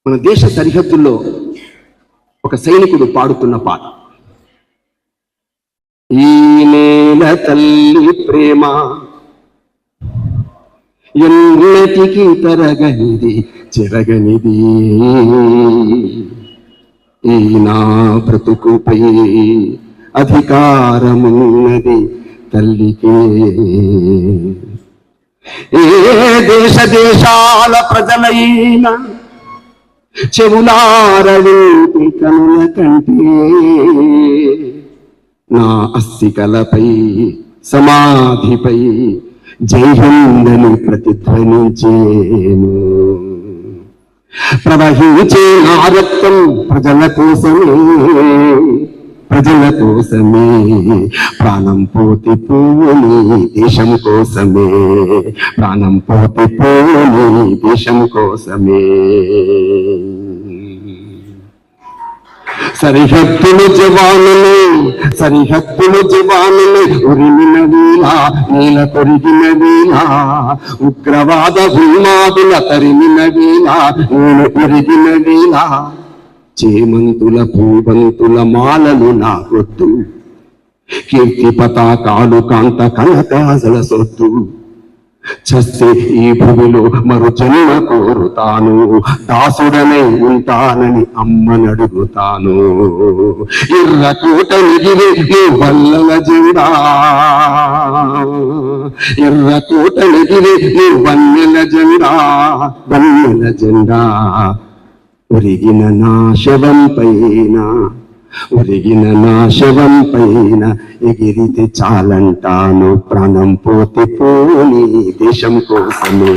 మన దేశ సరిహద్దుల్లో ఒక సైనికుడు పాడుతున్న పాట. ఈ నేల తల్లి ప్రేమ ఎన్నటికి తరగనిది చెరగనిది, ఈ నా బ్రతుకుపై అధికారమున్నది తల్లికే. ఏ దేశాల ప్రజలైనా చెవులారవేటి కనుల కంటే నా అస్థికలపై సమాధిపై జై హిందని ప్రతిధ్వనించేను. ప్రవహించే నా రక్తం ప్రజల కోసమే, ప్రాణం పోతి పోని దేశం కోసమే, ప్రాణం పోతి పోని దేశం కోసమే. సరిహద్దులు జవానులు ఉరిమిన వీలా, నీల కొరిగిన వీలా, ఉగ్రవాద ఉన్మాదుల తరిమిన వీలా, నేను ఎరిగిన వీలా. చేమంతుల భూబంతుల మాలలు నాకొద్దు, కీర్తి పతాకాలు కాంత కనకాజల సొత్తు. చస్తే ఈ భూమిలో మరో జన్మ కోరుతాను, దాసుడనే ఉంటానని అమ్మనడుగుతాను. ఎర్రకోట నిగిరి నీ వల్లల జెండా, ఎర్రకోట నిగిరి నీ వన్నెల జెండా. ఒరిగిన నా శవం పైన ఎగిరితే చాలంటాను, ప్రాణం పోతే పోని దేశం కోసమే.